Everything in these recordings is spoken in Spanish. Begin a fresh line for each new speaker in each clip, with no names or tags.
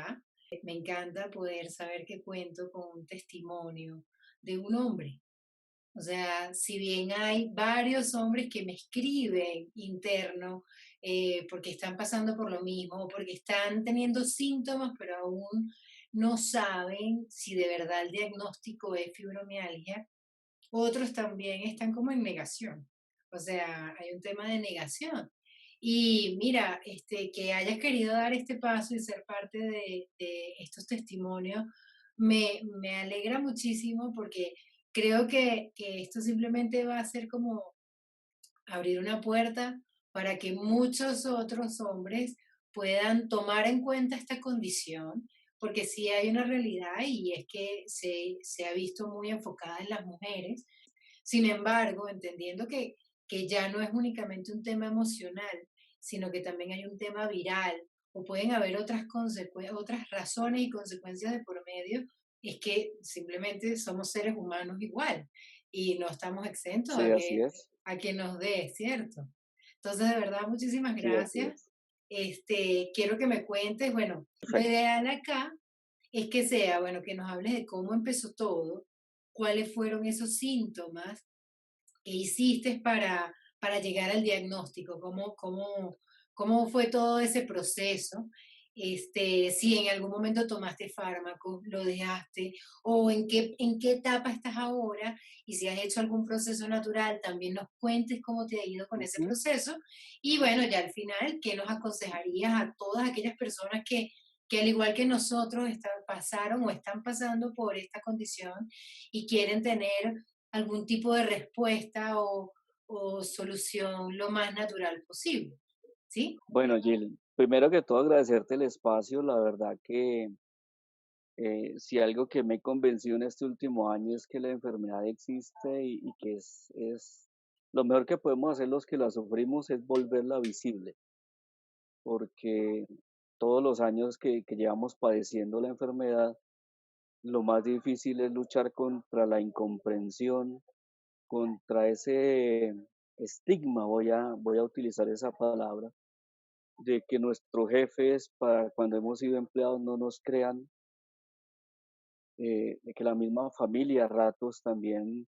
acá. Me encanta poder saber que cuento con un testimonio de un hombre. O sea, si bien hay varios hombres que me escriben interno porque están pasando por lo mismo o porque están teniendo síntomas, pero aún no saben si de verdad el diagnóstico es fibromialgia, otros también están como en negación. O sea, hay un tema de negación. Y mira, que hayas querido dar este paso y ser parte de estos testimonios, me alegra muchísimo porque creo que esto simplemente va a ser como abrir una puerta para que muchos otros hombres puedan tomar en cuenta esta condición, porque sí hay una realidad y es que se ha visto muy enfocada en las mujeres. Sin embargo, entendiendo que ya no es únicamente un tema emocional, sino que también hay un tema viral o pueden haber otras razones y consecuencias de por medio, es que simplemente somos seres humanos igual y no estamos exentos
Sí, así es.
a que nos dé, ¿cierto? Entonces, de verdad, muchísimas
Sí, así
gracias.
es.
Quiero que me cuentes, bueno, lo
Perfecto.
ideal acá es que sea, bueno, que nos hables de cómo empezó todo, cuáles fueron esos síntomas que hiciste para llegar al diagnóstico, cómo fue todo ese proceso, si en algún momento tomaste fármacos, lo dejaste, o en qué etapa estás ahora, y si has hecho algún proceso natural, también nos cuentes cómo te ha ido con ese
Ujú.
proceso, y bueno, ya al final, ¿qué nos aconsejarías a todas aquellas personas que al igual que nosotros pasaron o están pasando por esta condición y quieren tener algún tipo de respuesta o solución lo más natural posible, ¿sí?
Bueno, Jill, primero que todo agradecerte el espacio. La verdad que si algo que me convenció en este último año es que la enfermedad existe y que es lo mejor que podemos hacer los que la sufrimos es volverla visible, porque todos los años que llevamos padeciendo la enfermedad, lo más difícil es luchar contra la incomprensión, contra ese estigma, voy a utilizar esa palabra, de que nuestros jefes, para cuando hemos sido empleados, no nos crean, de que la misma familia a ratos también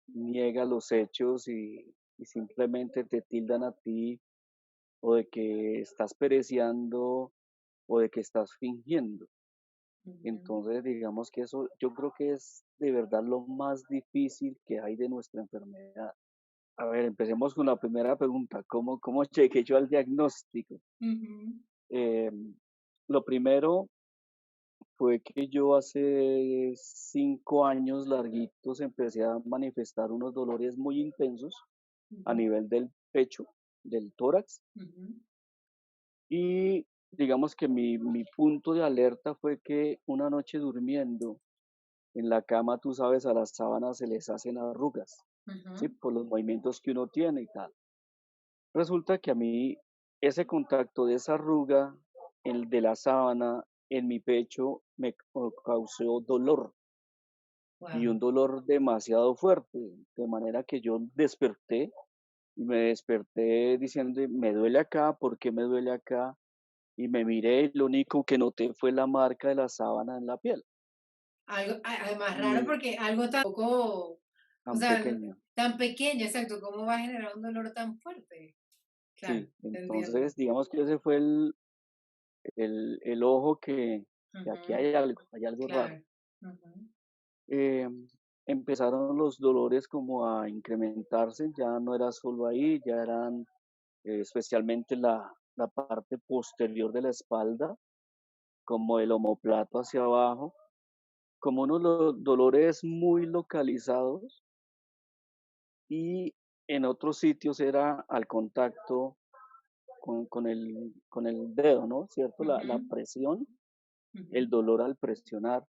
niega los hechos y simplemente te tildan a ti o de que estás pereciendo o de que estás fingiendo.
Ujú.
Entonces, digamos que eso yo creo que es de verdad lo más difícil que hay de nuestra enfermedad. A ver, empecemos con la primera pregunta, ¿cómo llegué yo al diagnóstico?
Ujú.
Lo primero fue que yo hace 5 años larguitos empecé a manifestar unos dolores muy intensos a
Ujú.
nivel del pecho, del tórax,
Ujú.
y digamos que mi punto de alerta fue que una noche durmiendo en la cama, tú sabes, a las sábanas se les hacen arrugas, ¿sí?
Ujú.
Por los movimientos que uno tiene y tal. Resulta que a mí ese contacto de esa arruga, el de la sábana en mi pecho, me causó dolor y un
Guau.
dolor demasiado fuerte, de manera que yo desperté y me desperté diciendo, me duele acá, ¿por qué me duele acá? Y me miré y lo único que noté fue la marca de la sábana en la piel,
Además raro
y
porque algo tan poco, o
tan
sea,
pequeño.
tan pequeño, exacto, ¿cómo va a generar un dolor tan fuerte? Claro,
Sí,
te entiendo.
entonces digamos que ese fue el ojo que aquí
Ujú.
hay algo raro.
Claro. Ujú.
Empezaron los dolores como a incrementarse, ya no era solo ahí, ya eran especialmente la parte posterior de la espalda, como el omóplato hacia abajo, como unos dolores muy localizados y en otros sitios era al contacto con el dedo, ¿no? ¿Cierto? La
Ujú.
presión, el
Ujú.
dolor al presionar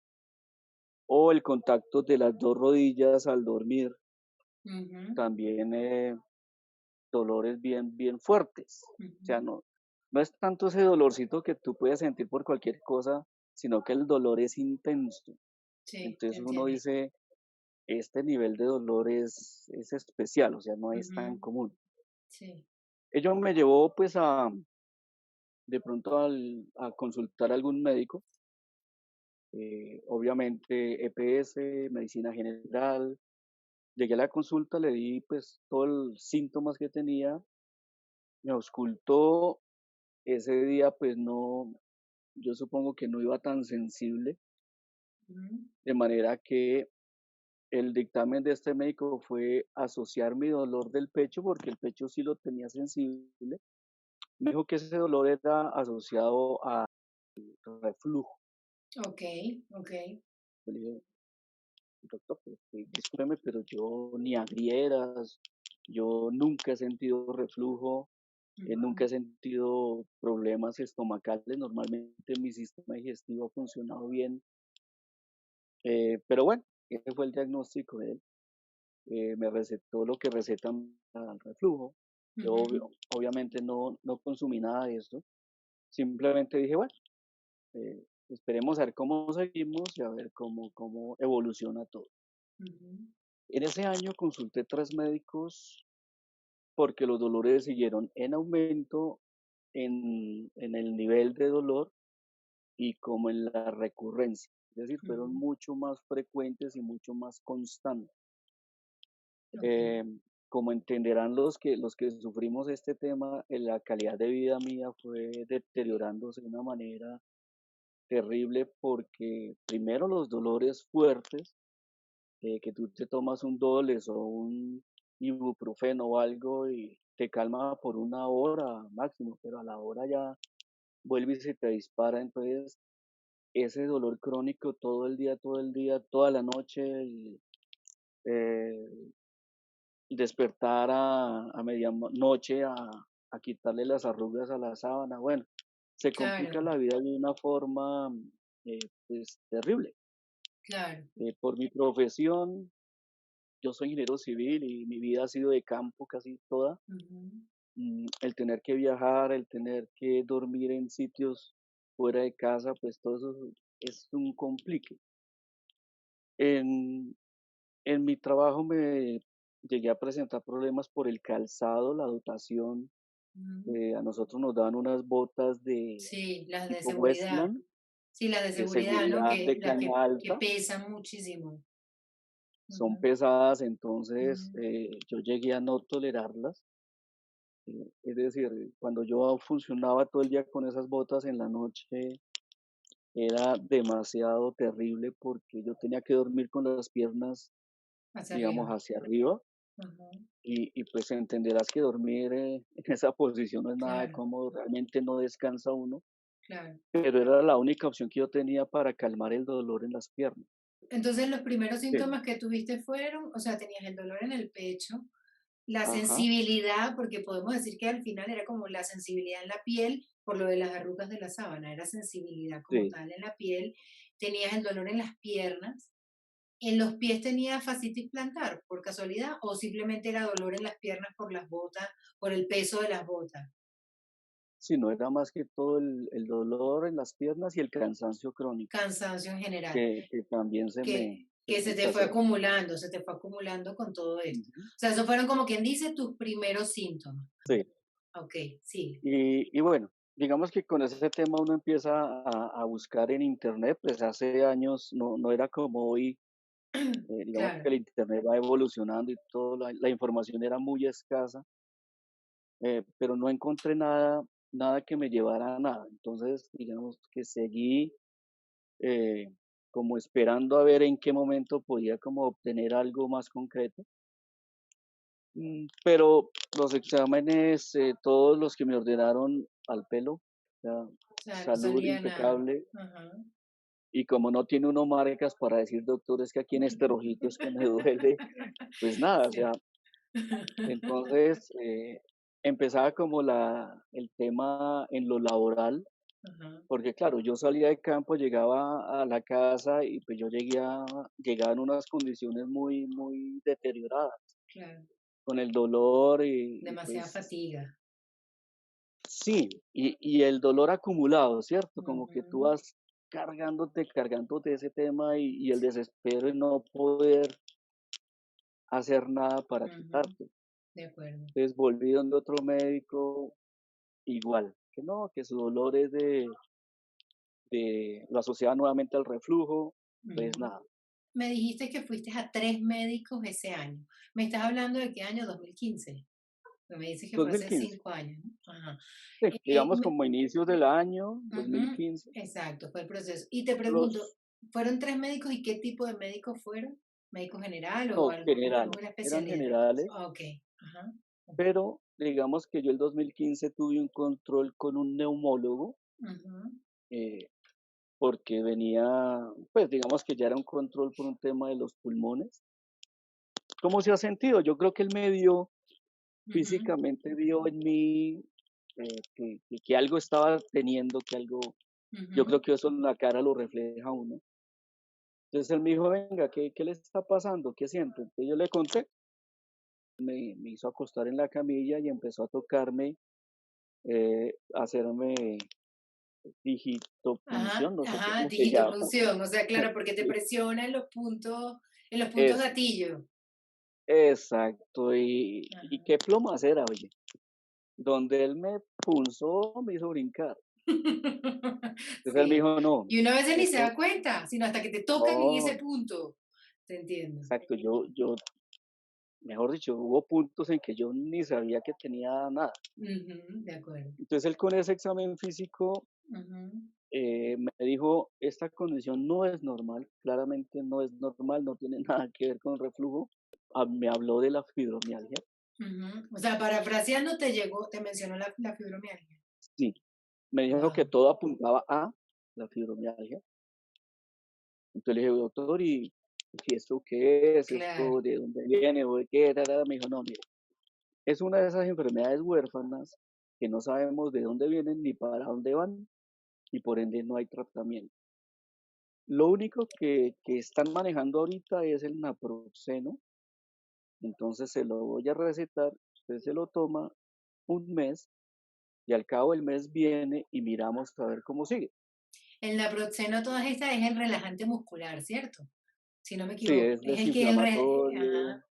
o el contacto de las dos rodillas al dormir,
Ujú.
también dolores bien, bien fuertes. O sea,
Ujú.
no es tanto ese dolorcito que tú puedes sentir por cualquier cosa, sino que el dolor es intenso.
Sí, te
Entonces uno
entiendo.
dice, este nivel de dolor es especial, o sea, no es tan
Ujú.
común.
Sí.
Ello me llevó pues de pronto a consultar a algún médico obviamente EPS, medicina general. Llegué a la consulta, le di pues todos los síntomas que tenía, me auscultó. Ese día pues no, yo supongo que no iba tan sensible,
Ujú,
de manera que el dictamen de este médico fue asociar mi dolor del pecho, porque el pecho sí lo tenía sensible. Me dijo que ese dolor era asociado a reflujo.
ok, ok.
Yo le dije, doctor, pues, discúlpeme, pero yo ni agrieras, yo nunca he sentido reflujo, nunca
Ujú,
he sentido problemas estomacales. Normalmente mi sistema digestivo ha funcionado bien, pero bueno, ese fue el diagnóstico de él. Me recetó lo que recetan al reflujo. Yo
ujú,
obviamente no consumí nada de esto. Simplemente dije, bueno, esperemos a ver cómo seguimos y a ver cómo evoluciona todo.
ujú,
En ese año consulté 3 médicos porque los dolores siguieron en aumento en el nivel de dolor y como en la recurrencia. Es decir, fueron
ujú,
mucho más frecuentes y mucho más constantes.
ok,
Eh, Como entenderán los que sufrimos este tema, la calidad de vida mía fue deteriorándose de una manera terrible porque primero los dolores fuertes, que tú te tomas un Dolex o un ibuprofeno o algo y te calma por 1 hora máximo, pero a la hora ya vuelve y se te dispara. Entonces ese dolor crónico todo el día, toda la noche, eh, despertar a medianoche a quitarle las arrugas a la sábana. Bueno, se complica
claro,
la vida de una forma pues terrible.
claro.
Por mi profesión, yo soy ingeniero civil y mi vida ha sido de campo casi toda.
Ujú,
El tener que viajar, el tener que dormir en sitios fuera de casa, pues todo eso es un complique. En, en mi trabajo me llegué a presentar problemas por el calzado, la dotación.
ujú.
A nosotros nos daban unas botas de
Sí, las de
tipo
seguridad.
Westland,
Sí, las de
de
seguridad, ¿no?
seguridad
Que,
de
las
caña
que
alta,
pesan muchísimo.
son
Ujú,
pesadas. Entonces
ujú.
yo llegué a no tolerarlas. Es decir, cuando yo funcionaba todo el día con esas botas en la noche, era demasiado terrible porque yo tenía que dormir con las piernas,
Hacia
digamos,
arriba.
hacia arriba.
Ujú,
Y pues entenderás que dormir en esa posición no es nada
claro,
cómodo, realmente no descansa uno,
claro.
pero era la única opción que yo tenía para calmar el dolor en las piernas.
Entonces, los primeros
Sí,
síntomas que tuviste fueron, o sea, tenías el dolor en el pecho, la
ajá,
sensibilidad, porque podemos decir que al final era como la sensibilidad en la piel por lo de las arrugas de la sábana, era sensibilidad como
sí.
tal en la piel, tenías el dolor en las piernas, en los pies tenías fascitis plantar, por casualidad, o simplemente era dolor en las piernas por las botas, por el peso de las botas,
Sí, no era más que todo el dolor en las piernas y el cansancio crónico,
cansancio en general.
que también se
Que
me
se te fue
exacerbó.
acumulando, se te fue acumulando con todo esto.
Ujú.
O sea, esos fueron como quien dice tus primeros síntomas.
Sí,
Ok, sí.
y bueno, digamos que con ese tema uno empieza a buscar en internet. Pues hace años no era como hoy. Digamos que
Claro.
el internet va evolucionando y todo, la información era muy escasa, pero no encontré nada que me llevara a nada. Entonces, digamos que seguí eh, como esperando a ver en qué momento podía como obtener algo más concreto. Pero los exámenes, todos los que me ordenaron al pelo, o sea,
O sea, no
salud
salía nada.
impecable.
Ajá.
Y como no tiene uno marcas para decir, doctor, es que aquí en este rojito es que me duele, pues nada. O sea,
Sí.
entonces empezaba como el tema en lo laboral,
Ajá,
porque claro, yo salía de campo, llegaba a la casa y pues llegaba en unas condiciones muy deterioradas,
claro.
con el dolor y
Demasiada
pues
fatiga.
sí, y el dolor acumulado, ¿cierto? Como que tú
Ujú,
vas cargándote ese tema y el desespero de no poder hacer nada para
ujú,
quitarte.
de acuerdo.
Entonces volví donde otro médico igual, que no, que su dolor es lo asociaba nuevamente al reflujo, pues
Ujú.
nada,
Me dijiste que fuiste a 3 médicos ese año. ¿Me estás hablando de qué año? 2015. Me dices que fue hace
2015.
5 años, ¿no? Ajá.
Sí,
Eh,
digamos
me
como inicios del año,
Ujú,
2015.
exacto, fue el proceso. Y te pregunto,
Los,
¿fueron 3 médicos y qué tipo de médicos fueron? ¿Médico general o
no, generales,
alguna
eran
especialidad?
generales,
Ah, okey, ajá, okey.
pero digamos que yo el 2015 tuve un control con un neumólogo,
Ujú,
eh, porque venía, pues digamos que ya era un control por un tema de los pulmones. ¿Cómo se ha sentido? Yo creo que él me vio,
ujú,
físicamente vio en mí que algo estaba teniendo, que algo, yo creo
ujú.
que eso en la cara lo refleja uno. Entonces él me dijo, venga, ¿qué le está pasando? ¿Qué siente? Entonces yo le conté, me hizo acostar en la camilla y empezó a tocarme, a hacerme digitopunción,
Ajá,
no sé
ajá,
cómo se llama.
digitopunción, o sea, claro, porque te
Sí,
presiona en los puntos
eso,
gatillo.
exacto. Y
Ajá.
qué plomacera, oye. Donde él me pulsó, me hizo brincar. Entonces él me
Sí.
dijo, no,
Y uno a veces ni se
esto,
da cuenta, sino hasta que te tocan en ese
no,
punto. Te entiendo.
exacto, mejor dicho, hubo puntos en que yo ni sabía que tenía nada.
Ujú, de acuerdo.
Entonces él con ese examen físico
Ujú,
me dijo, esta condición no es normal, claramente no es normal, no tiene nada que ver con reflujo. Me habló de la fibromialgia.
ujú. O sea, parafraseando te mencionó la fibromialgia.
Sí, me dijo que
Wow,
todo apuntaba a la fibromialgia. Entonces le dije, doctor, ¿y esto qué es?
claro.
¿Esto de dónde viene? ¿O de qué? Me dijo, no, mire, es una de esas enfermedades huérfanas que no sabemos de dónde vienen ni para dónde van y por ende no hay tratamiento. Lo único que están manejando ahorita es el naproxeno, entonces se lo voy a recetar, usted se lo toma un mes y al cabo del mes viene y miramos a ver cómo sigue.
El naproxeno, todas estas, es el relajante muscular, ¿cierto? Si no me
Sí,
equivoco.
es
Es el que
desinflamatorio,
ajá,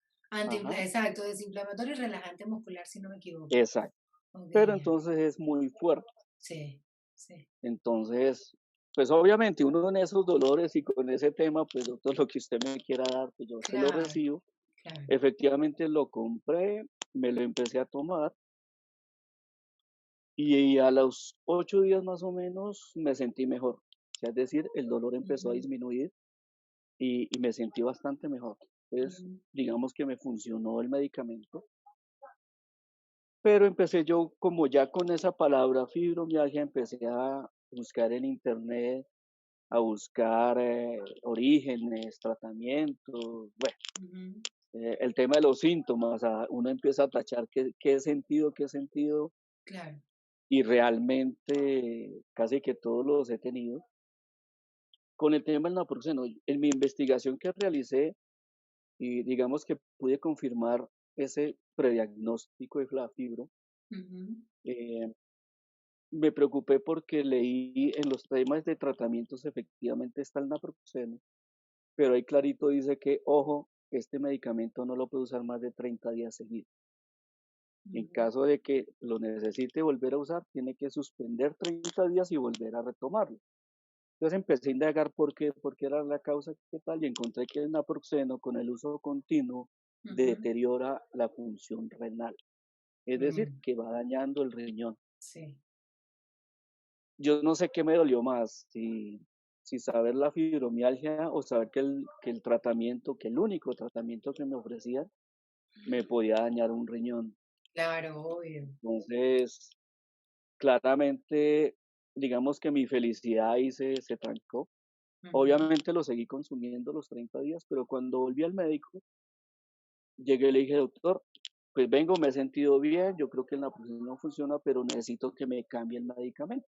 ajá,
exacto, desinflamatorio y relajante muscular, si no me equivoco.
exacto.
Ok,
Pero
ya.
entonces es muy fuerte.
Sí, sí,
Entonces, pues obviamente uno en esos dolores y con ese tema, pues doctor, lo que usted me quiera dar, pues yo se lo
claro,
recibo.
claro.
Efectivamente lo compré, me lo empecé a tomar y a los 8 días más o menos me sentí mejor. O sea, es decir, el dolor empezó a
Ujú,
disminuir y me sentí bastante mejor. Entonces,
ujú,
digamos que me funcionó el medicamento, pero empecé yo como ya con esa palabra fibromialgia, empecé a buscar en internet, a buscar orígenes, tratamientos, bueno,
ujú,
el tema de los síntomas, uno empieza a tachar qué sentido,
claro.
y realmente casi que todos los he tenido. Con el tema del naproxeno, en mi investigación que realicé, y digamos que pude confirmar ese prediagnóstico de la fibro,
Ujú,
eh, me preocupé porque leí en los temas de tratamientos efectivamente está el naproxeno, pero ahí clarito dice que, ojo, este medicamento no lo puede usar más de 30 días seguidos. En
ujú,
caso de que lo necesite volver a usar, tiene que suspender 30 días y volver a retomarlo. Entonces empecé a indagar por qué era la causa, qué tal, y encontré que el naproxeno con el uso continuo
ujú,
deteriora la función renal, es decir,
mm,
que va dañando el riñón.
sí.
Yo no sé qué me dolió más, si saber la fibromialgia o saber que el tratamiento, que el único tratamiento que me ofrecían, me podía dañar un riñón.
Claro, obvio.
Entonces, claramente, digamos que mi felicidad ahí se trancó.
Ujú,
Obviamente lo seguí consumiendo los 30 días, pero cuando volví al médico, llegué y le dije, doctor, pues vengo, me he sentido bien, yo creo que el naproxeno no funciona, pero necesito que me cambie el medicamento.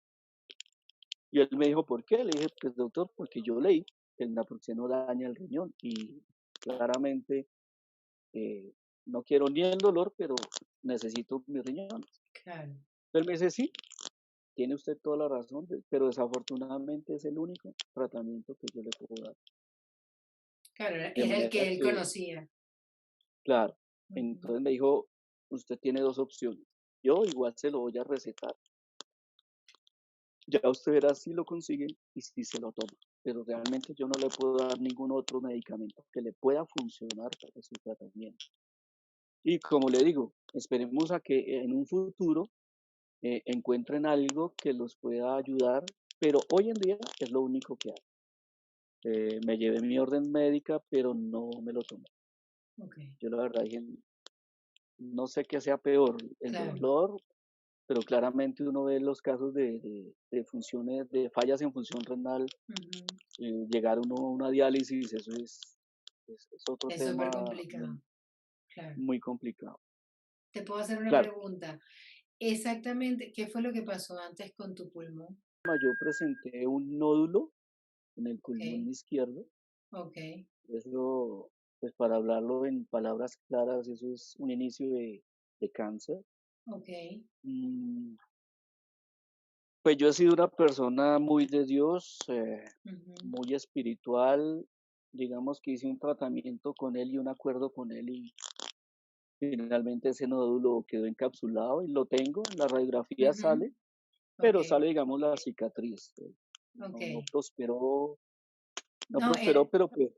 Y él me dijo, ¿por qué? Le dije, pues doctor, porque yo leí que el naproxeno daña el riñón y claramente eh, no quiero ni el dolor, pero necesito mis riñones.
claro.
Él me dice, sí, tiene usted toda la razón, pero desafortunadamente es el único tratamiento que yo le puedo dar.
Claro,
De
era el
manera
que él
que,
conocía.
claro,
Ujú,
entonces me dijo, usted tiene dos opciones. Yo igual se lo voy a recetar. ya usted verá si lo consigue y si se lo toma. Pero realmente yo no le puedo dar ningún otro medicamento que le pueda funcionar para su tratamiento. Y como le digo, esperemos a que en un futuro encuentren algo que los pueda ayudar, pero hoy en día es lo único que hay. Me llevé mi orden médica, pero no me lo tomé.
Ok,
Yo la verdad dije, no sé qué sea peor, el
claro.
dolor, pero claramente uno ve los casos de funciones, de fallas en función renal,
Ujú.
llegar uno a una diálisis, eso es otro
Es súper
tema
complicado,
muy,
claro.
muy complicado.
Te puedo hacer una
Claro,
pregunta. Exactamente, ¿qué fue lo que pasó antes con tu pulmón?
yo presenté un nódulo en el pulmón
Ok,
izquierdo.
ok,
Eso, pues para hablarlo en palabras claras, eso es un inicio de cáncer.
ok.
Mm, Pues yo he sido una persona muy de Dios,
Ujú,
muy espiritual. Digamos que hice un tratamiento con él y un acuerdo con él y finalmente ese nódulo quedó encapsulado y lo tengo. En la radiografía
ujú,
sale,
ok,
pero sale, digamos, la cicatriz.
ok.
No prosperó, no
No,
prosperó, pero pues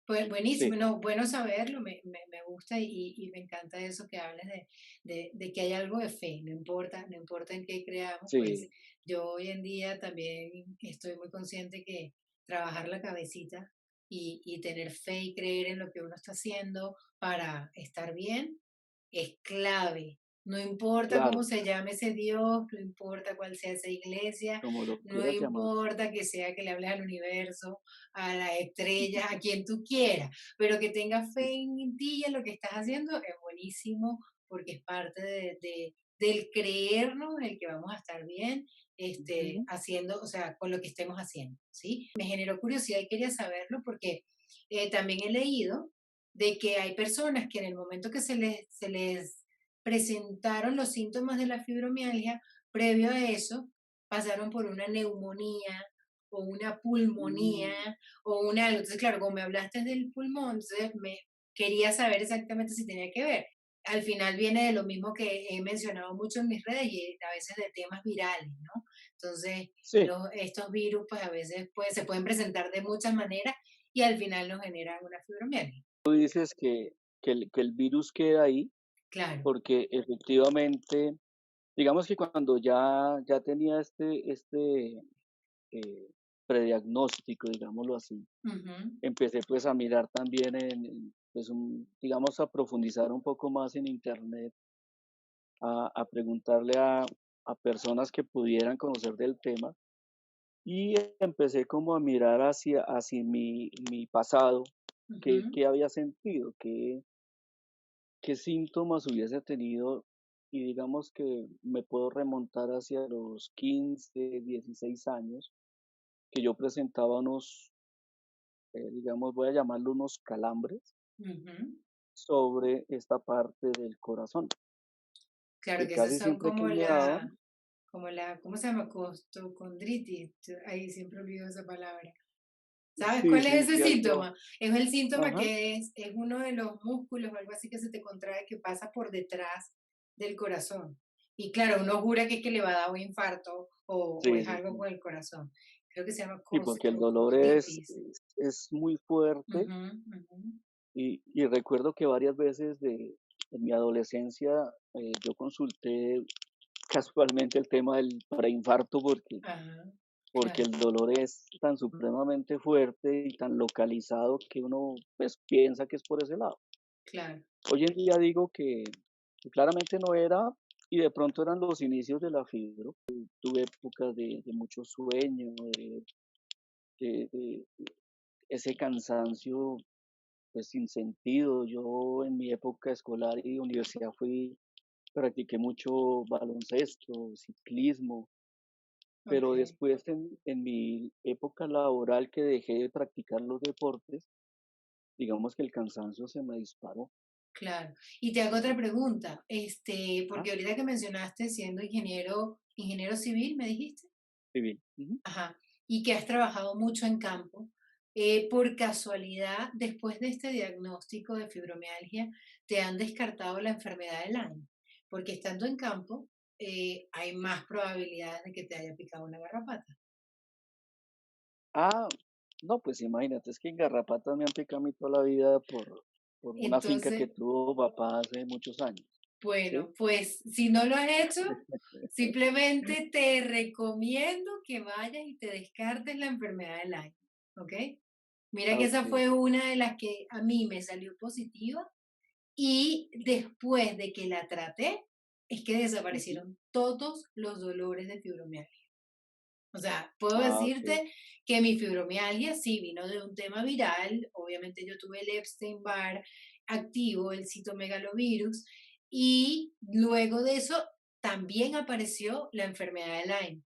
pues buenísimo,
sí,
no, bueno saberlo, me gusta y me encanta eso que hables de que hay algo de fe, no importa en qué creamos, pues
sí,
yo hoy en día también estoy muy consciente que trabajar la cabecita y tener fe y creer en lo que uno está haciendo para estar bien es clave. No importa cómo
claro,
se llame ese Dios, no importa cuál sea esa iglesia,
como lo
no
quieras llamar.
importa que sea que le hables al universo, a las estrellas, a quien tú quieras, pero que tengas fe en ti y en lo que estás haciendo es buenísimo porque es parte del creernos, el que vamos a estar bien,
Ujú.
haciendo, o sea, con lo que estemos haciendo, ¿sí? Me generó curiosidad y quería saberlo porque también he leído de que hay personas que en el momento que se les presentaron los síntomas de la fibromialgia, previo a eso, pasaron por una neumonía o una pulmonía
Mm,
o un algo. Entonces, claro, como me hablaste del pulmón, entonces me quería saber exactamente si tenía que ver. Al final viene de lo mismo que he mencionado mucho en mis redes y a veces de temas virales, ¿no? Entonces,
sí,
estos virus, pues a veces se pueden presentar de muchas maneras y al final nos generan una fibromialgia.
tú dices que el virus queda ahí
Claro.
porque efectivamente, digamos que cuando ya tenía este prediagnóstico, digámoslo así,
Ujú,
empecé pues a mirar también pues digamos a profundizar un poco más en internet, a preguntarle a personas que pudieran conocer del tema y empecé como a mirar hacia mi pasado,
ujú.
qué había sentido, qué síntomas hubiese tenido y digamos que me puedo remontar hacia los 15, 16 años, que yo presentaba unos, digamos, voy a llamarlo unos calambres
Ujú.
sobre esta parte del corazón,
Claro
que
que esos
casi
son
siempre que me daban,
como la, ¿cómo se llama? Costocondritis. Ahí siempre olvido esa palabra. ¿Sabes
sí,
cuál es
sí,
ese
sí, algo,
síntoma? Es el síntoma
ajá,
que es uno de los músculos o algo así que se te contrae que pasa por detrás del corazón. Y claro, uno jura que es que le va a dar un infarto o
sí,
es
sí,
algo
sí,
con el corazón. Creo que se llama
sí, porque el dolor es,
costocondritis.
es muy fuerte
Ujú, ujú.
y recuerdo que varias veces en mi adolescencia yo consulté casualmente el tema del preinfarto
Ajá,
porque
claro,
el dolor es tan supremamente fuerte y tan localizado que uno pues piensa que es por ese lado.
claro,
Hoy en día digo que claramente no era y de pronto eran los inicios de la fibro. Tuve épocas de mucho sueño, de ese cansancio pues sin sentido. Yo en mi época escolar y universidad practiqué mucho baloncesto, ciclismo, pero
ok.
después en mi época laboral que dejé de practicar los deportes, digamos que el cansancio se me disparó.
Claro. Y te hago otra
Y,
pregunta,
ah,
porque ahorita que mencionaste siendo ingeniero civil, me dijiste,
sí, ujú.
ajá, y que has trabajado mucho en campo, por casualidad, después de este diagnóstico de fibromialgia, te han descartado la enfermedad de Lyme, porque estando en campo, hay más probabilidades de que te haya picado una garrapata.
Ah, no, pues imagínate, es que en garrapatas me han picado a mí toda la vida por una finca que
Entonces,
tuvo papá hace muchos años, ¿sí?
bueno, pues si no lo has hecho, simplemente te recomiendo que vayas y te descartes la enfermedad del año, ¿ok? Mira
Ah,
que esa
ok.
fue una de las que a mí me salió positiva y después de que la traté, es que
Ujú.
desaparecieron todos los dolores de fibromialgia. O sea, puedo
Ah, ok.
decirte que mi fibromialgia sí vino de un tema viral. Obviamente yo tuve el Epstein-Barr activo, el citomegalovirus, y luego de eso también apareció la enfermedad de Lyme.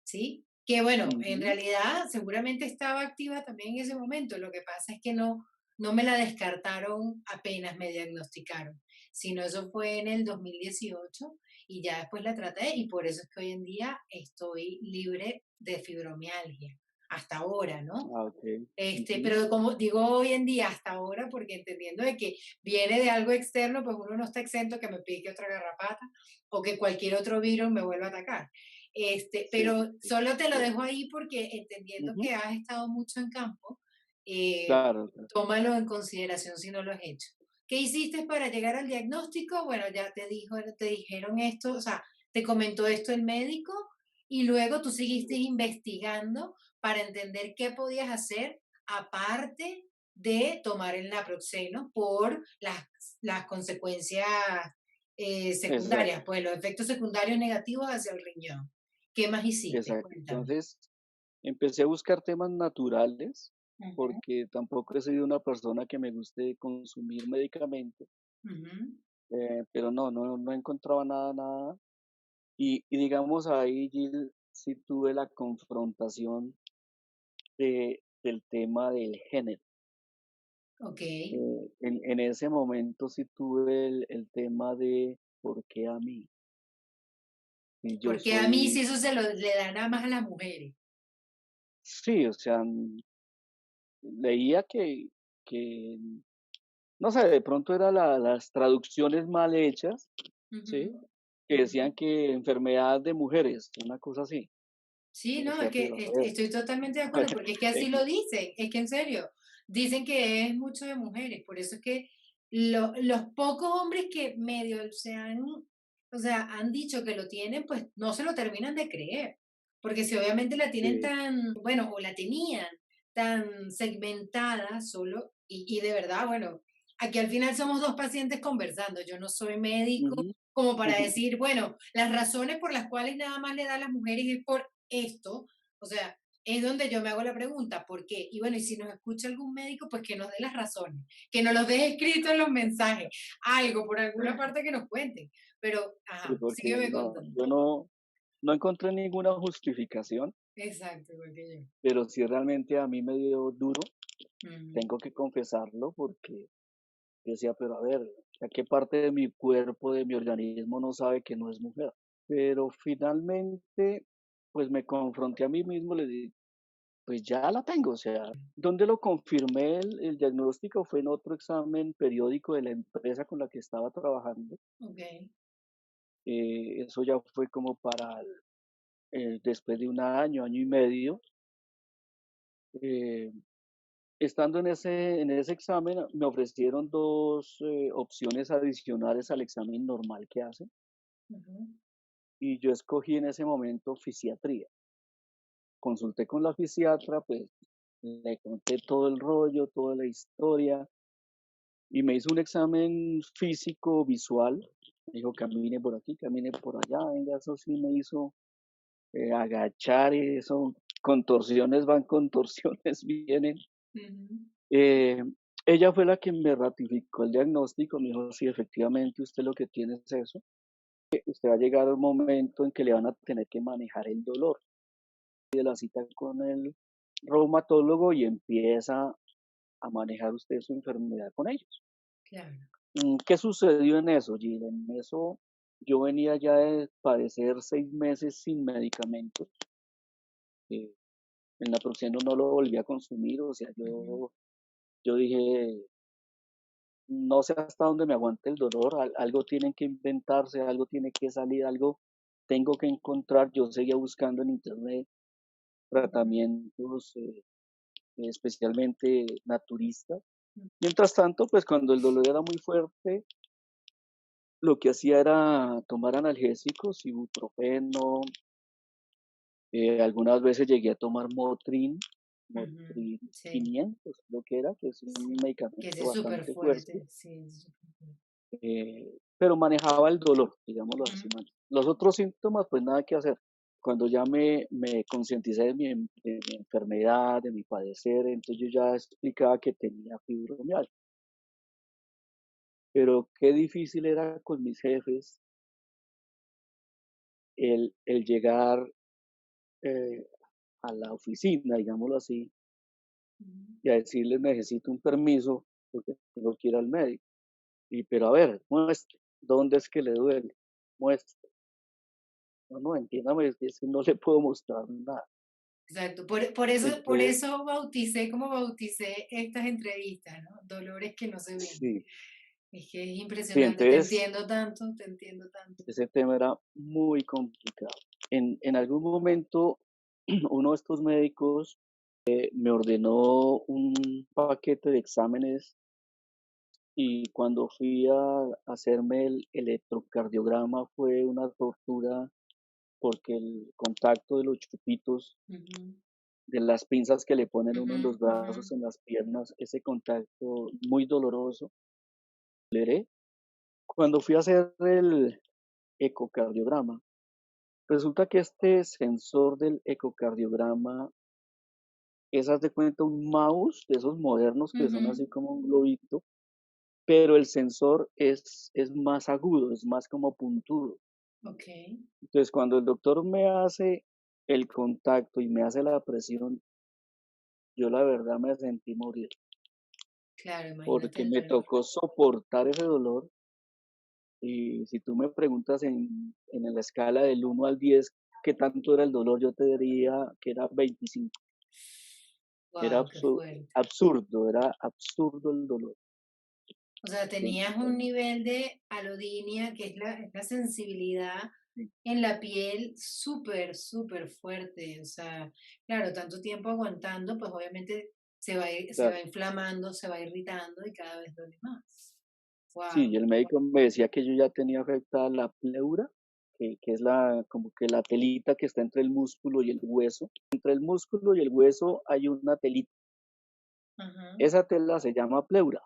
¿Sí? Que bueno, en
Ujú.
realidad seguramente estaba activa también en ese momento, lo que pasa es que no me la descartaron apenas me diagnosticaron, sino eso fue en el 2018 y ya después la traté y por eso es que hoy en día estoy libre de fibromialgia, hasta ahora, ¿no?
Ah, ok. Ujú.
Pero como digo hoy en día hasta ahora, porque entendiendo de que viene de algo externo, pues uno no está exento que me pique otra garrapata o que cualquier otro virus me vuelva a atacar.
Sí,
Pero
sí,
solo te lo
sí.
dejo ahí porque entendiendo
Ujú.
que has estado mucho en campo, eh,
Claro, claro.
tómalo en consideración si no lo has hecho. ¿Qué hiciste para llegar al diagnóstico? Bueno, ya te dijeron esto, o sea, te comentó esto el médico y luego tú seguiste investigando para entender qué podías hacer aparte de tomar el naproxeno por las consecuencias secundarias,
Exacto,
pues los efectos secundarios negativos hacia el riñón. ¿Qué más hiciste?
exacto.
Cuéntame.
Entonces, empecé a buscar temas naturales,
Ujú,
porque tampoco he sido una persona que me guste consumir medicamentos,
ujú.
pero no encontraba nada. Y digamos ahí, Gil, sí tuve la confrontación del tema del género.
Ok,
En ese momento sí tuve el tema de por qué a mí, y yo
porque a mí
soy,
sí eso le da nada más a las mujeres.
sí, o sea, leía que, no sé, de pronto eran las traducciones mal hechas,
Ujú,
¿sí? Que
ujú.
decían que enfermedad de mujeres, una cosa así.
Sí,
Yo
no,
decía,
es que
pero a ver,
estoy totalmente de acuerdo, porque es que así lo dicen, es que en serio, dicen que es mucho de mujeres, por eso es que los pocos hombres que medio o sea, han dicho que lo tienen, pues no se lo terminan de creer, porque si obviamente la tienen
sí,
tan, bueno, o la tenían tan segmentada solo, y de verdad, bueno, aquí al final somos dos pacientes conversando, yo no soy médico
ujú,
como para decir, bueno, las razones por las cuales nada más le da a las mujeres es por esto, o sea, es donde yo me hago la pregunta, ¿por qué? Y bueno, y si nos escucha algún médico, pues que nos dé las razones, que nos los deje escrito en los mensajes, algo, por alguna parte que nos cuenten. Pero,
sí,
ajá,
porque
sígueme
no,
contando.
yo no encontré ninguna justificación,
Exacto, igual que yo.
pero sí realmente a mí me dio duro,
Ujú,
tengo que confesarlo, porque yo decía, pero a ver, ¿a qué parte de mi cuerpo, de mi organismo no sabe que no es mujer? Pero finalmente, pues me confronté a mí mismo, le dije, pues ya la tengo, o sea, ¿dónde lo confirmé el diagnóstico? Fue en otro examen periódico de la empresa con la que estaba trabajando.
ok,
Eso ya fue como después de un año, año y medio. eh, Estando en ese examen, me ofrecieron dos opciones adicionales al examen normal que hacen,
ujú,
y yo escogí en ese momento fisiatría. Consulté con la fisiatra, pues le conté todo el rollo, toda la historia, y me hizo un examen físico visual. Me dijo, camine por aquí, camine por allá, venga, eso sí me hizo agachar, y eso, contorsiones van, contorsiones vienen.
ujú,
Eh, Ella fue la que me ratificó el diagnóstico, me dijo, sí, efectivamente usted lo que tiene es eso, usted va a llegar a un momento en que le van a tener que manejar el dolor. De la cita con el reumatólogo y empieza a manejar usted su enfermedad con ellos.
claro,
¿Qué sucedió en eso, Gil? En eso yo venía ya de padecer 6 meses sin medicamentos. eh, el naproxeno no lo volví a consumir, o sea,
ujú,
yo dije, no sé hasta dónde me aguante el dolor, algo tienen que inventarse, algo tiene que salir, algo. tengo que encontrar, yo seguía buscando en internet
ujú,
tratamientos, especialmente naturistas.
ujú,
Mientras tanto, pues cuando el dolor era muy fuerte, lo que hacía era tomar analgésicos, ibuprofeno, algunas veces llegué a tomar
ujú.
Motrin
Sí,
500, creo que era, que es un
sí. Que ese
medicamento
es súper
bastante fuerte,
fuerte, sí, es súper fuerte.
pero manejaba el dolor, digámoslo así.
Ujú.
Los otros síntomas, pues nada que hacer. Cuando ya me concienticé de mi enfermedad, de mi padecer, entonces yo ya explicaba que tenía fibromialgia. Pero qué difícil era con mis jefes el llegar eh, a la oficina, digámoslo así,
Ujú.
y a decirles necesito un permiso porque tengo que ir al médico. Y pero a ver, muestre, ¿dónde es que le duele? Muestre. No, no, entiéndame, es que no le puedo mostrar nada.
Exacto, por
Entonces,
eso bauticé como bauticé estas entrevistas, ¿no? Dolores que no se ven.
sí,
Es que es
sí,
impresionante,
entonces
te entiendo tanto.
ese tema era muy complicado. En algún momento, uno de estos médicos me ordenó un paquete de exámenes y cuando fui a hacerme el electrocardiograma fue una tortura porque el contacto de los chupitos,
Ujú,
de las pinzas que le ponen uno
ujú,
en los
ujú.
brazos, en las piernas, ese contacto muy doloroso. Cuando fui a hacer el ecocardiograma, resulta que este sensor del ecocardiograma es, haz de cuenta, un mouse de esos modernos que son
Ujú,
así como un globito, pero el sensor es más agudo, es más como puntudo.
okey,
Entonces, cuando el doctor me hace el contacto y me hace la presión, yo la verdad me sentí morir,
claro, imagínate
porque
el
me
dolor.
tocó soportar ese dolor. Y si tú me preguntas en la escala del 1 al 10 qué tanto era el dolor, yo te diría que era 25. Era
Guau, qué fuerte.
absurdo, era absurdo el dolor.
O sea,
Sí,
tenías un nivel de alodinia, que es la sensibilidad
sí,
en la piel súper, súper fuerte. O sea, claro, tanto tiempo aguantando, pues obviamente se
claro.
va inflamando, se va irritando y cada vez duele más.
Sí,
Wow.
y el médico me decía que yo ya tenía afectada la pleura, que es como que la telita que está entre el músculo y el hueso. Entre el músculo y el hueso hay una telita.
Ajá.
Esa tela se llama pleura.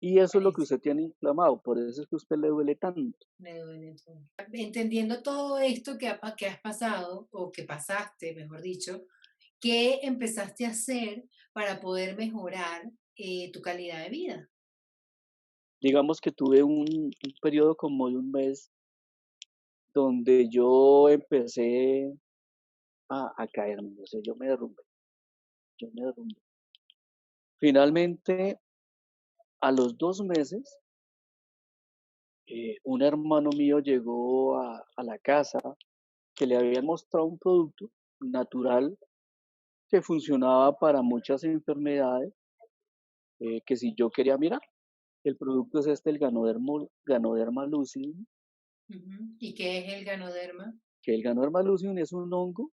Y eso es lo que
Buenísimo.
usted tiene inflamado, por eso es que a usted le duele tanto.
Me duele todo. Entendiendo todo esto que has pasado, o que pasaste, mejor dicho, ¿qué empezaste a hacer para poder mejorar tu calidad de vida?
Digamos que tuve un periodo como de un mes donde yo empecé a caerme, o sea, yo me derrumbé. Finalmente, a los 2 meses, un hermano mío llegó a la casa que le habían mostrado un producto natural que funcionaba para muchas enfermedades, que si yo quería mirar. El producto es este, el Ganoderma lucidum,
Ujú. ¿Y qué es el ganoderma?
que el Ganoderma lucidum es un hongo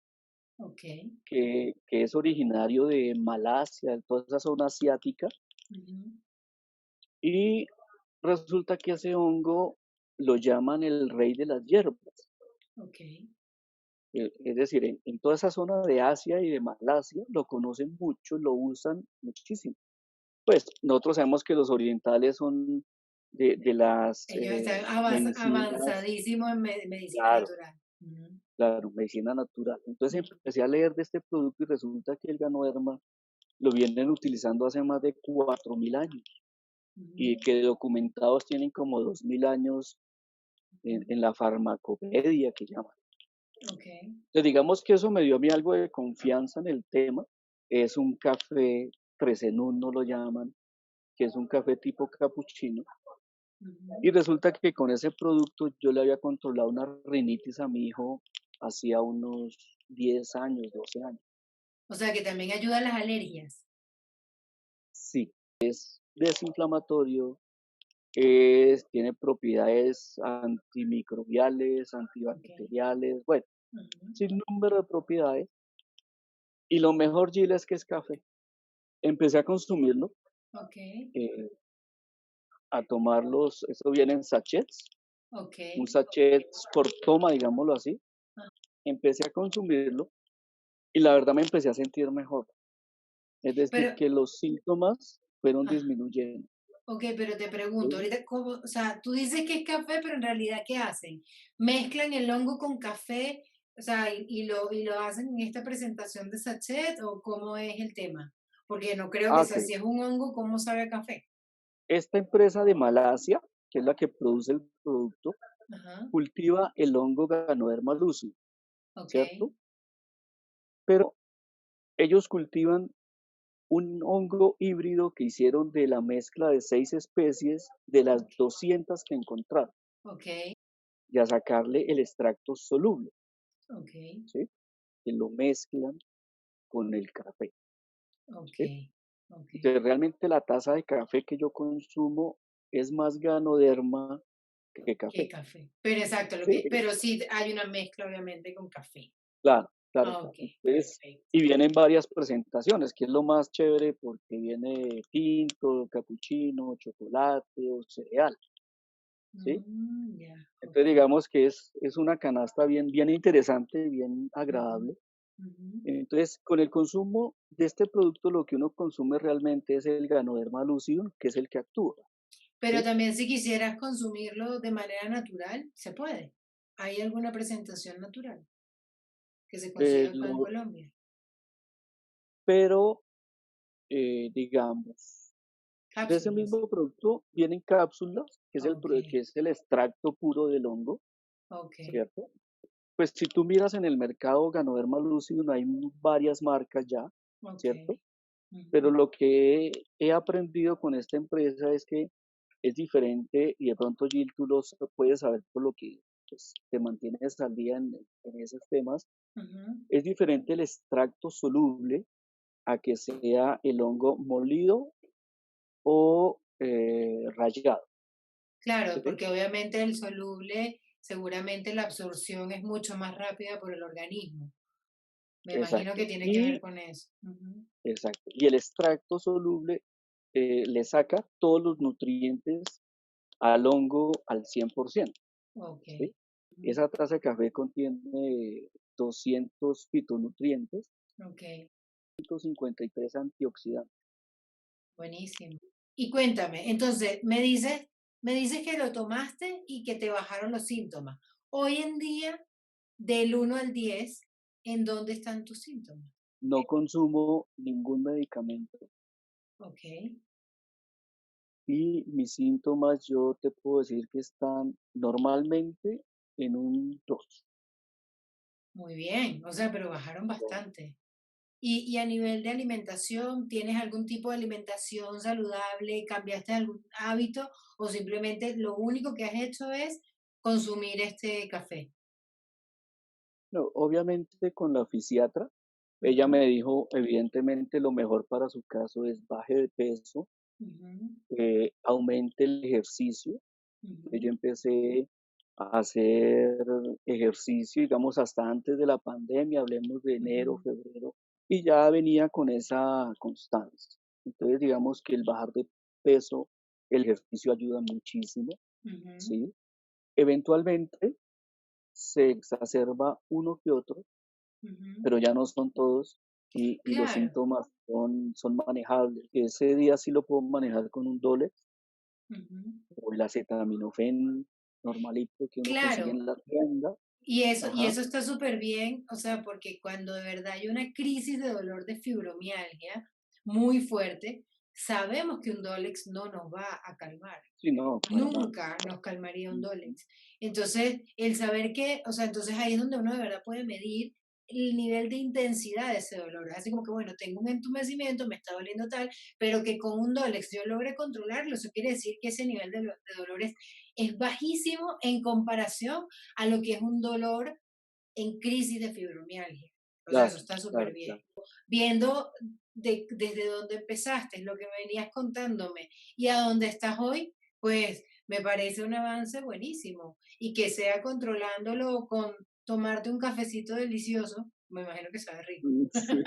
Ok.
que es originario de Malasia, de toda esa zona asiática,
Ujú.
y resulta que ese hongo lo llaman el rey de las hierbas.
Ok.
Es decir, en toda esa zona de Asia y de Malasia lo conocen mucho, lo usan muchísimo. Pues nosotros sabemos que los orientales son de las
Ellos están
medicinas,
avanzadísimos en medicina
claro,
natural. Ujú,
claro, medicina natural. Entonces
ujú,
empecé a leer de este producto y resulta que el Ganoderma lo vienen utilizando hace más de 4000 años y
ujú,
que documentados tienen como 2000 años
ujú.
en la farmacopedia que llaman.
Ok.
Entonces, digamos que eso me dio a mí algo de confianza en el tema. Es un café 3 en 1 lo llaman, que es un café tipo capuchino. Y
Ujú.
resulta que con ese producto yo le había controlado una rinitis a mi hijo hacía unos 10 años, 12 años.
O sea que también ayuda a las alergias.
Sí, desinflamatorio, tiene propiedades antimicrobiales,
Ok.
antibacteriales, bueno,
Ujú.
sin número de propiedades. Y lo mejor, Gil, es que es café. Empecé a consumirlo,
Ok.
eh, a tomarlos, eso viene en sachets,
Ok.
un sachet por toma, digámoslo así.
Ah,
Empecé a consumirlo y la verdad me empecé a sentir mejor. Es decir,
pero,
que los síntomas fueron
ah,
disminuyendo.
ok, pero te pregunto,
¿Sí?
ahorita, ¿cómo? O sea, tú dices que es café, pero en realidad, ¿qué hacen? ¿Mezclan el hongo con café? O sea, y lo hacen en esta presentación de sachet, ¿o cómo es el tema? Porque no creo que,
Ah,
o sea,
ok.
si es un hongo, ¿cómo sabe a café?
Esta empresa de Malasia, que es la que produce el producto,
Ajá,
cultiva el hongo Ganoderma lucidum,
ok,
¿cierto? Pero ellos cultivan un hongo híbrido que hicieron de la mezcla de 6 especies de las
ok,
200 que encontraron,
ok,
y a sacarle el extracto soluble,
ok,
¿sí? Que lo mezclan con el café,
ok,
¿sí?
ok.
Entonces, realmente la taza de café que yo consumo es más Ganoderma que
¿Qué
café,
café? Pero exacto,
¿sí?
pero sí hay una mezcla, obviamente, con café.
Claro, claro,
Ah,
claro.
ok,
Entonces,
perfecto.
y vienen varias presentaciones, que es lo más chévere porque viene tinto, capuchino, chocolate o cereal, ¿sí?
Ya, ok.
Entonces, digamos que es una canasta bien, bien interesante, bien
Ujú,
agradable.
ujú.
Entonces, con el consumo de este producto, lo que uno consume realmente es el Ganoderma lucidum, que es el que actúa,
Pero
¿sí?
también si quisieras consumirlo de manera natural, se puede. ¿Hay alguna presentación natural que se consiga acá en
Lo-
Colombia?
pero, digamos, de ese
Cápsulas.
mismo producto vienen cápsulas, que es
Ok,
que es el extracto puro del hongo,
ok,
¿cierto? Pues si tú miras en el mercado Ganoderma lucidum hay varias marcas ya,
ok.
¿cierto? Pero
Ujú,
lo que he aprendido con esta empresa es que es diferente y de pronto Gil tú puedes saber por lo que pues, te mantienes al día en esos temas.
ujú.
Es diferente el extracto soluble a que sea el hongo molido o rallado,
Claro,
¿sí?
porque obviamente el soluble, seguramente la absorción es mucho más rápida por el organismo. Me imagino
Exacto.
que tiene que ver con eso. Ujú.
Exacto. Y el extracto soluble le saca todos los nutrientes al hongo al 100%,
Ok.
¿sí?
Ujú.
Esa taza de café contiene 200 fitonutrientes,
Ok,
153 antioxidantes.
buenísimo. Y cuéntame, entonces, me dices que lo tomaste y que te bajaron los síntomas. Hoy en día, del 1 al 10, ¿en dónde están tus síntomas?
No consumo ningún medicamento
Ok,
y mis síntomas yo te puedo decir que están normalmente en un 2.
muy bien, o sea, pero bajaron bastante. Y a nivel de alimentación, ¿tienes algún tipo de alimentación saludable? ¿Cambiaste algún hábito? ¿O simplemente lo único que has hecho es consumir este café?
No, obviamente con la fisiatra, ella
Ajá,
me dijo, evidentemente lo mejor para su caso es baje de peso,
ujú,
aumente el ejercicio. Yo
ujú,
empecé a hacer ejercicio, digamos, hasta antes de la pandemia, hablemos de enero,
ujú,
febrero, y ya venía con esa constancia. Entonces, digamos que el bajar de peso, el ejercicio ayuda muchísimo,
ujú.
¿sí? Eventualmente se exacerba uno que otro,
Ujú.
pero ya no son todos y los
Claro,
síntomas son manejables. Ese día sí lo puedo manejar con un Dolex
ujú.
o el acetaminofén normalito que uno consigue
Claro,
en la tienda.
y eso
Ajá.
está súper bien, o sea, porque cuando de verdad hay una crisis de dolor de fibromialgia muy fuerte, sabemos que un Dolex no nos va a calmar.
Sí, no, para nada.
Nunca nos calmaría un
Ujú.
Dolex. Entonces, el saber que, o sea, entonces ahí es donde uno de verdad puede medir el nivel de intensidad de ese dolor. Es así como que, bueno, tengo un entumecimiento, me está doliendo tal, pero que con un Dolex yo logre controlarlo. Eso quiere decir que ese nivel de dolor es bajísimo en comparación a lo que es un dolor en crisis de fibromialgia. O sea,
Claro,
eso está súper
claro,
bien.
claro.
Viendo desde donde empezaste, lo que venías contándome y a dónde estás hoy, pues Me parece un avance buenísimo. Y que sea controlándolo con tomarte un cafecito delicioso, me imagino que sabe rico.
Sí,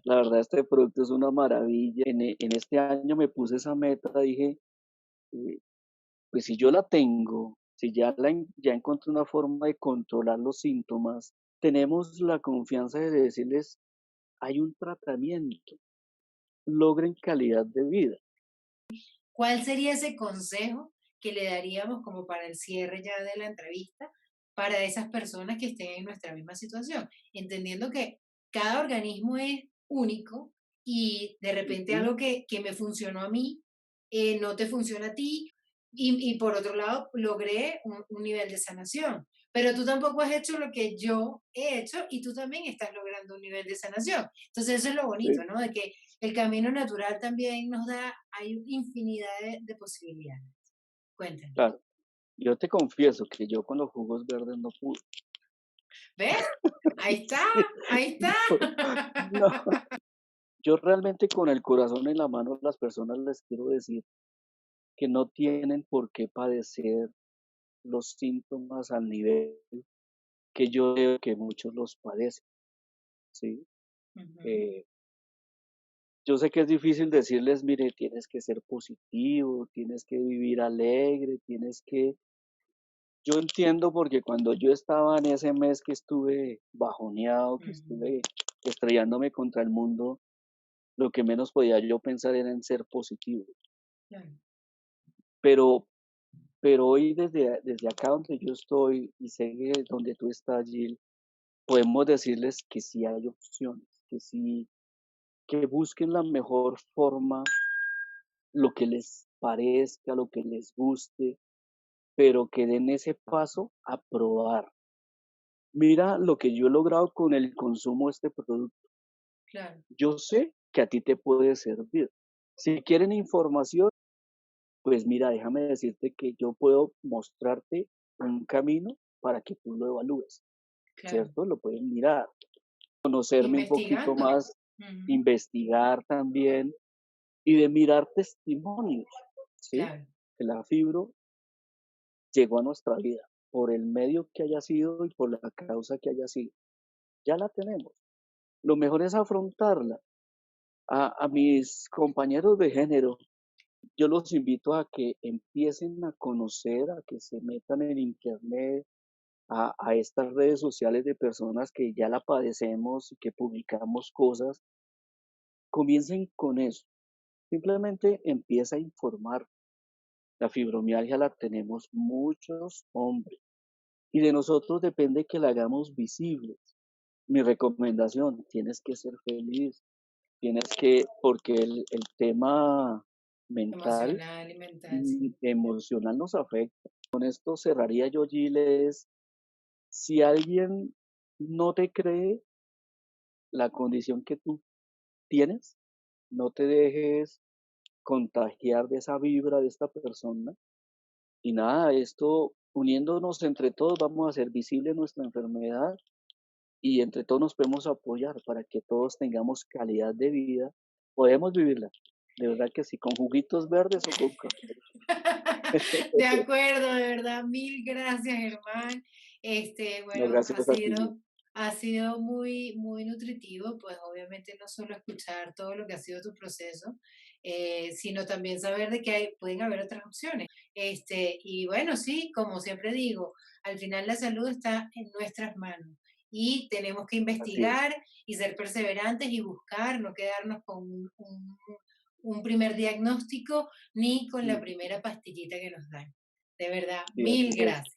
la verdad este producto es una maravilla. En este año me puse esa meta, dije, eh, pues si yo la tengo, si ya encontré una forma de controlar los síntomas, tenemos la confianza de decirles, hay un tratamiento, logren calidad de vida.
¿Cuál sería ese consejo que le daríamos como para el cierre ya de la entrevista para esas personas que estén en nuestra misma situación? Entendiendo que cada organismo es único y de repente
Ujú,
algo que me funcionó a mí, no te funciona a ti. Y por otro lado, logré un nivel de sanación. Pero tú tampoco has hecho lo que yo he hecho y tú también estás logrando un nivel de sanación. Entonces eso es lo bonito,
sí,
¿no? De que el camino natural también nos da, hay infinidad de posibilidades. Cuéntame.
claro. Yo te confieso que yo con los jugos verdes no pude.
¿Ves? Ahí está, ahí está.
No, no. Yo realmente con el corazón en la mano a las personas les quiero decir que no tienen por qué padecer los síntomas al nivel que yo veo que muchos los padecen, ¿sí?
Ujú,
Eh, yo sé que es difícil decirles, mire, tienes que ser positivo, tienes que vivir alegre, tienes que... Yo entiendo porque cuando yo estaba en ese mes que estuve bajoneado, que
ujú,
estuve estrellándome contra el mundo, lo que menos podía yo pensar era en ser positivo.
claro,
Pero Pero hoy desde acá donde yo estoy y sé que donde tú estás, Jill, podemos decirles que sí hay opciones, que sí, que busquen la mejor forma, lo que les parezca, lo que les guste, pero que den ese paso a probar. Mira lo que yo he logrado con el consumo de este producto.
claro,
Yo sé que a ti te puede servir. Si quieren información, pues mira, déjame decirte que yo puedo mostrarte un camino para que tú lo evalúes.
claro.
¿Cierto? Lo pueden mirar, conocerme un poquito
Investigando.
más,
Ujú,
investigar también y de mirar testimonios, ¿sí?
claro,
Que la fibro llegó a nuestra vida por el medio que haya sido y por la causa que haya sido. Ya la tenemos. Lo mejor es afrontarla. A mis compañeros de género, yo los invito a que empiecen a conocer, a que se metan en internet, a estas redes sociales de personas que ya la padecemos y que publicamos cosas. Comiencen con eso. Simplemente empieza a informar. La fibromialgia la tenemos muchos hombres y de nosotros depende que la hagamos visible. Mi recomendación, tienes que ser feliz, tienes que, porque el tema mental
emocional y mental, sí.
y emocional nos afecta. Con esto cerraría yo, Giles. Si alguien no te cree la condición que tú tienes, no te dejes contagiar de esa vibra de esta persona. Y nada, esto, uniéndonos entre todos, vamos a hacer visible nuestra enfermedad y entre todos nos podemos apoyar para que todos tengamos calidad de vida. Podemos vivirla, de verdad que sí, con juguitos verdes o con café.
De acuerdo, de verdad, mil gracias, Germán.
No,
Bueno,
gracias a ti.
ha sido muy, muy nutritivo, pues obviamente no solo escuchar todo lo que ha sido tu proceso, sino también saber de que pueden haber otras opciones. Y bueno, sí, como siempre digo, al final la salud está en nuestras manos y tenemos que
Así es.
investigar y ser perseverantes y buscar, no quedarnos con un primer diagnóstico ni con la
Ujú.
primera pastillita que nos dan. De verdad,
Sí, así
mil
es.
gracias.